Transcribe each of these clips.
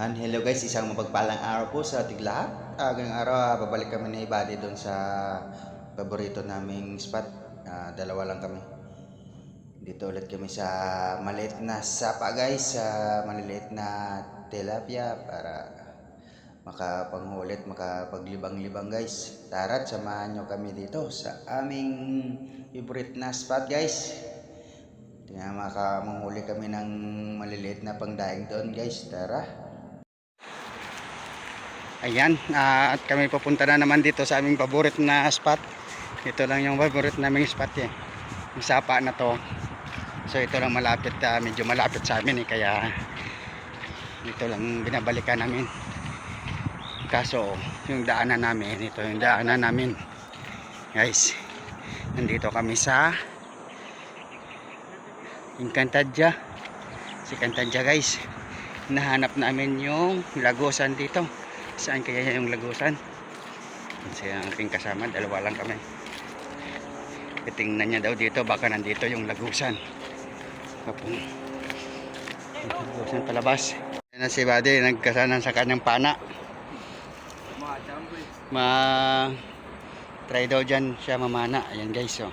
Hello guys, isang mapagpalang araw po sa ating lahat. Ngayong araw, babalik kami ni Buddy doon sa paborito naming spot. Dalawa lang kami. Dito ulit kami sa maliit na sapa guys, sa maliliit na tilapia para makapanghulit, makapaglibang-libang guys. Tara't samahan nyo kami dito sa aming favorite na spot guys. Makamanghuli kami ng maliliit na pangdaing doon guys. Tara! Ayan, at kami papunta na naman dito sa aming paborit na spot. Ito lang yung paborit naming spot eh. Yung sapa na to. So ito lang malapit, medyo malapit sa amin eh. Kaya ito lang binabalikan namin. Kaso yung daanan namin, ito yung daanan namin. Guys, nandito kami sa Encantadia. Si Encantadia guys. Nahanap namin yung lagusan dito. Saan kaya yung lagusan? Kasi ang aking kasama, dalawa lang kami. Tingnan niya daw dito, baka nandito yung lagusan. Lagusan palabas. Yan na si Buddy, nagkasanan sa kanyang pana. Try daw dyan siya mamana. Ayan guys, oh.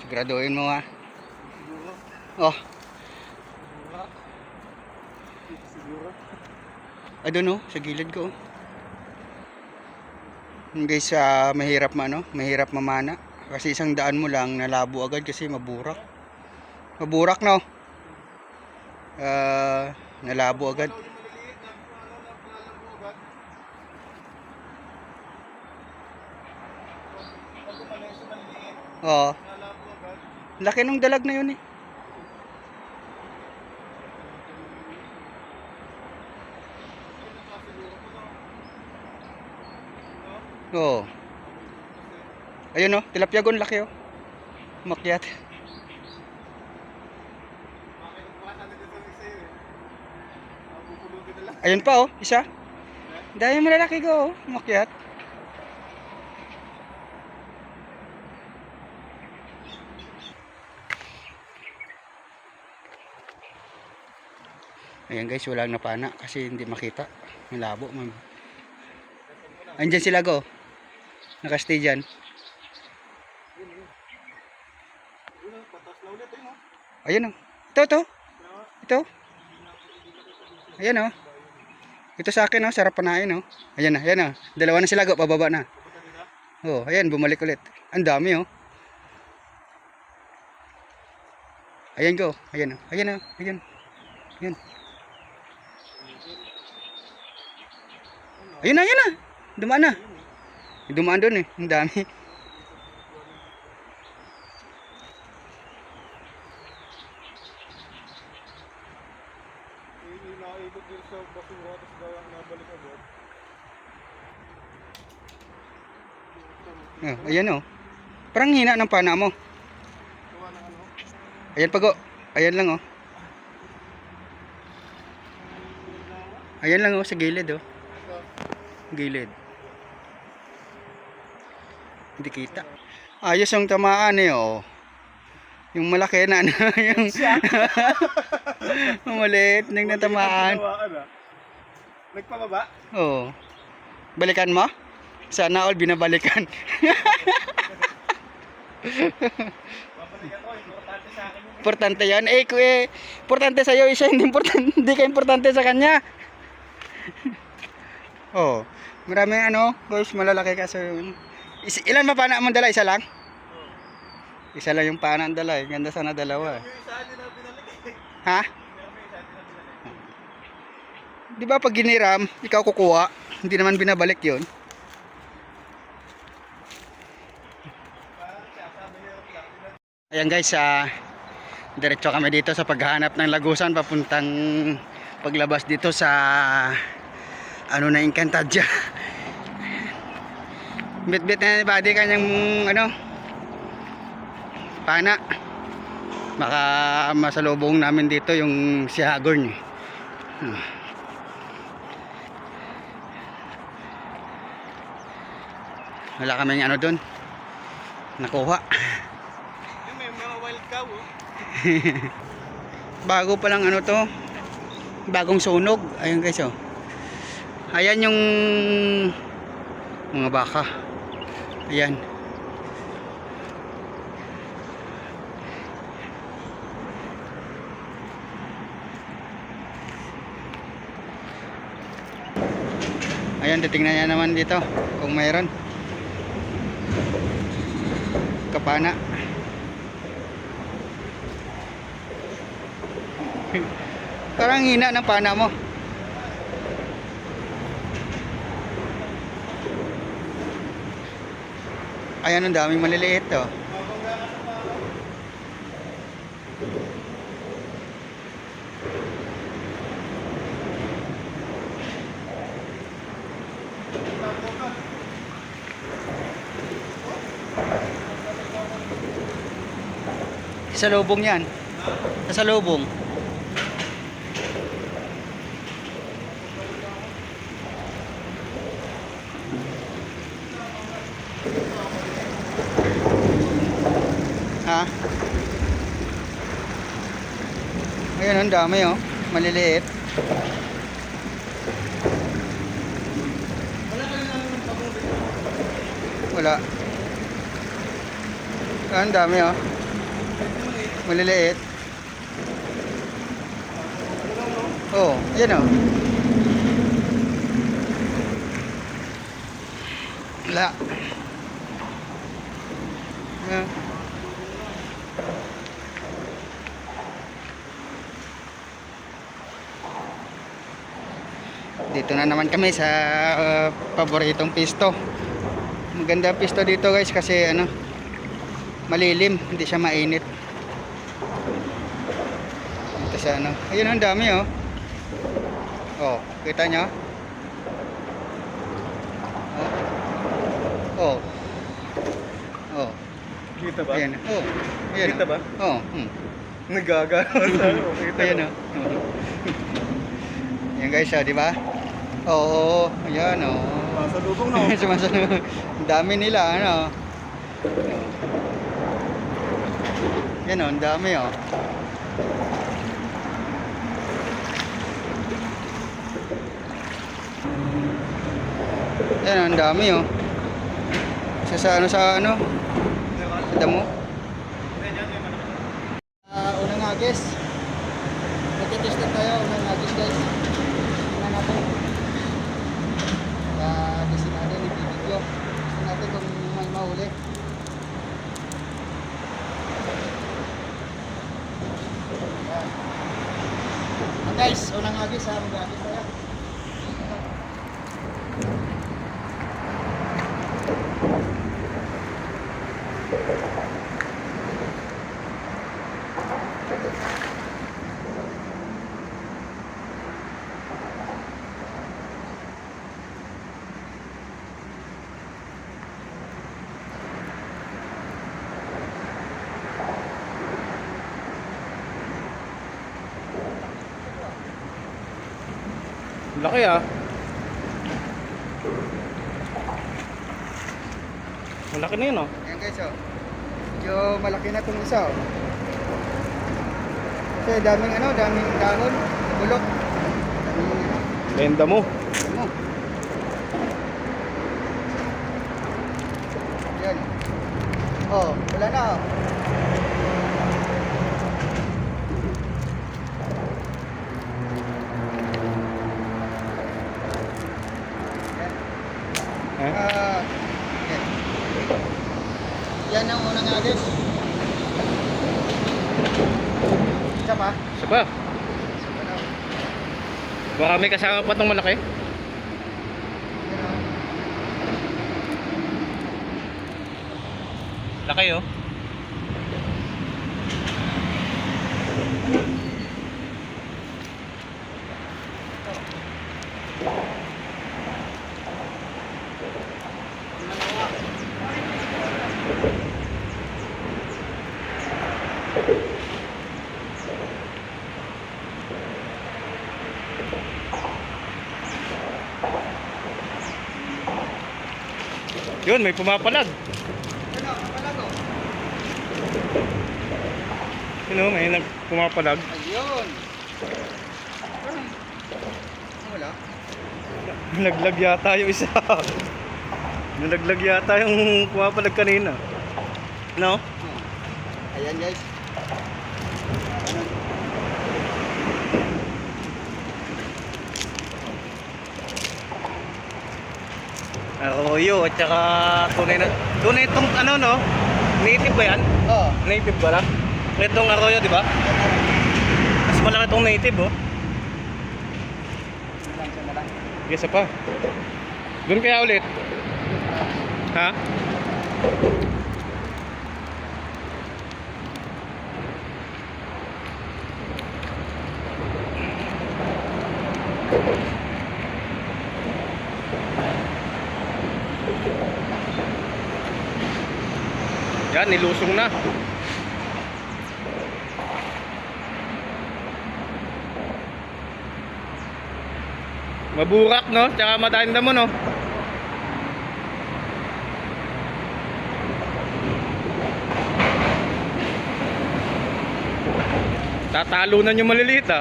Siguraduhin mo ha. Oh. I don't know, sa gilid ko. Guys, mahirap mahirap mamana. Kasi isang daan mo lang, nalabo agad kasi maburak. Maburak no? Nalabo agad. Oo. Laki nung dalag na yun eh. Oo. Ayun oh, tilapyagon laki oh. Makyat. Ayun pa oh, isa. Dahil malalaki ko oh, makyat. Ayan guys, walang napana kasi hindi makita. Malabo man. Andiyan sila go. Nakastay dyan. Ayan o. Ito. Ito. Ayan o. Ito sa akin o. Sarap panain o. Ayan na. Dalawa na sila go. Pababa na. Oh, ayan. Bumalik ulit. Ang dami o. Ayan go. Ayan o. Ayan o. Ayan. Ayan na. Dumaan na. Dumaan doon eh. Ang dami. Ayan o. Parang hina ng pana mo. Ayan pag o. Ayan lang o. Ayan lang o sa gilid o. Gilid. Hindi kita. Ayos yung tamaan eh oh. Yung malaki na yung maliit nang natamaan. Nagpababa? Oo. Balikan mo? Sana all binabalikan. Babalikan ko, importante sa akin yun. Importante yan. Importante sa'yo. Isa hindi importante. Hindi ka importante sa kanya. Oh. Maraming guys, malalaki kasi ilan mapana mo dala? Isa lang? Isa lang yung pana ang dala eh. Ganda sana dalawa eh. Yung isa din na binalik eh. Ha? Di ba pag giniram, ikaw kukuha, hindi naman binabalik yun. Ayan guys, diretso kami dito sa paghahanap ng lagusan papuntang paglabas dito sa na Encantadia. Bit-bit na ni Buddy kanyang pana. Baka masalubong namin dito yung si Hagorn. Wala kaming doon nakuha. Yung may mga wild cow oh. Bago pa lang to bagong sunog. Ayun guys, oh. Ayan yung mga baka. Ayan. Ayan, titingnan niya naman dito kung mayroon kapana. Parang hina ng pana mo. Ayan, ang daming maliliit, oh. Sa lubong yan. Sa lubong. Ha? Ayun, ang dami, oh. Maliliit. Wala. Ang dami, oh. Maliliit. Oh, yan, oh. Wala. Yeah. Dito na naman kami sa paboritong pisto. Maganda ang pisto dito guys kasi ano, malilim, hindi siya mainit. Dito sa ano, ayun ang dami, oh. Oh, kita nyo? Oh. Oh. Kita ba? Ayan. Oh. Ayan. Kita ba? Oh. Nagagano sa kita. Ayan, oh. Yan guys, oh, di ba? Oo, ayan, oh. Masalubong no. Sumasunod. Ang dami nila, ano. Yan, oh, ang dami, oh. Yan, ang dami, oh. Sa ano? Sa damo. Unang agis. Magtitest na tayo, unang agis guys. Tingnan natin. Agisin natin, i-video. Tingnan natin kung may mahuli. Yan. Guys, unang agis ha, mag-agis tayo. Laki ah. Malaki na yun oh. Ayan guys, oh. Medyo malaki na itong isa, oh. Kasi daming dahon, bulok. Benda mo. Ano? Yan. Oh, wala na, oh. Yan. Yan. Yan ang unang agis. Isa pa? Isa pa. Isa pa na. Baka may kasama pa itong malaki. Yan, oh. Laki oh. Yun, may pumapalag. Ano, kapalag, oh. Yun oh, may pumapalag. Ayun. Wala. Nalaglag yata yung isa. Nalaglag yata yung pumapalag kanina. No? Ayan guys. Arroyo at saka tunay itong ano no? Native ba yan? Oo. Native ba lang? Itong arroyo di ba? Mas malaki itong native oh. Isa pa. Doon kaya ulit? Ha? Yan, nilusong na. Maburak no? Tsaka madaling damo no? Tatalunan yung maliliit ah.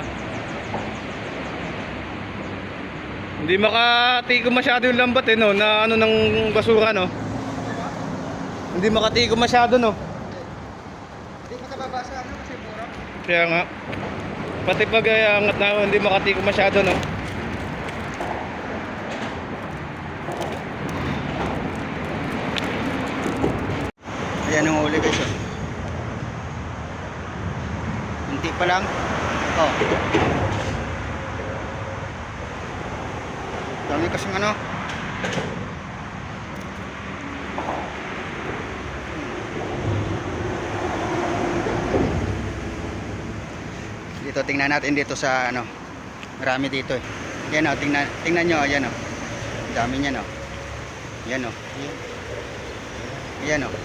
Hindi makatigo masyado yung lambat eh no? Na ano ng basura no? Hindi makatigo masyado no? Hindi makababasa ano kasi burak. Kaya nga. Pati pag angat na hindi makatigo masyado no? Ayan ang huli guys. Kunti pa lang. Oh. Dami kasing ano. Dito tingnan natin dito sa ano. Marami dito eh. Yan oh, tingnan nyo, ayan oh. Dami niyan oh. Yan oh. Ayan oh.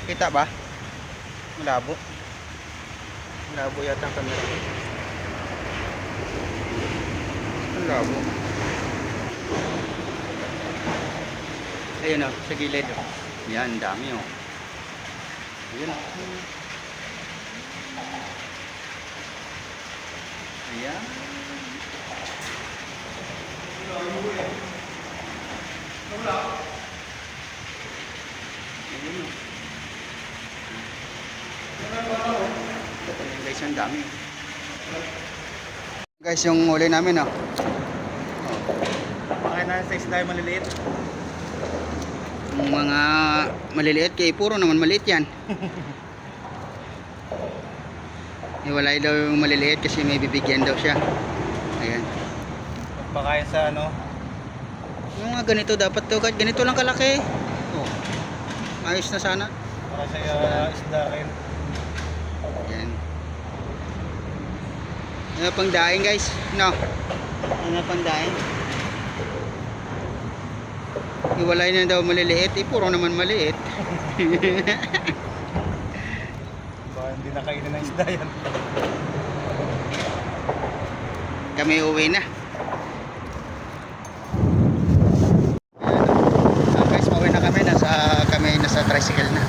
Kita ba? Malabo. Malabo yata ang camera. Malabo. Ayun o, sa gilid o. Yan, dami o. Ayun o. Ayan. Ayun o. Guys, ang dami. Guys, yung huli namin oh. Pakain na sa isda yung maliliit. Yung mga maliliit kay puro naman maliit yan. Iwalay daw yung maliliit kasi may bibigyan daw siya. Ayan. Pakain sa ano? Yung mga ganito dapat to, kahit ganito lang kalaki. Oh. Ayos na sana. Para sa isda rin. Yan. Ano pang daing guys? No. Ano pang daing? Iwalay na daw maliliit, puro naman maliit. Baka hindi na kainin ng isda yan. Kami uwi na. Guys, pauwi na kami. Nasa tricycle na.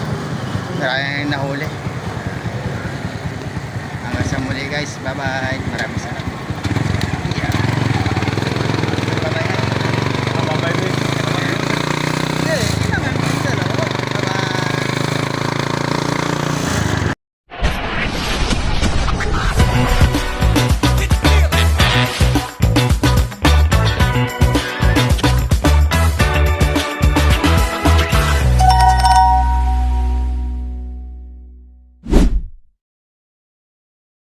Maraming nahuli. Hanggang sa muli guys. Bye bye. Maraming salamat.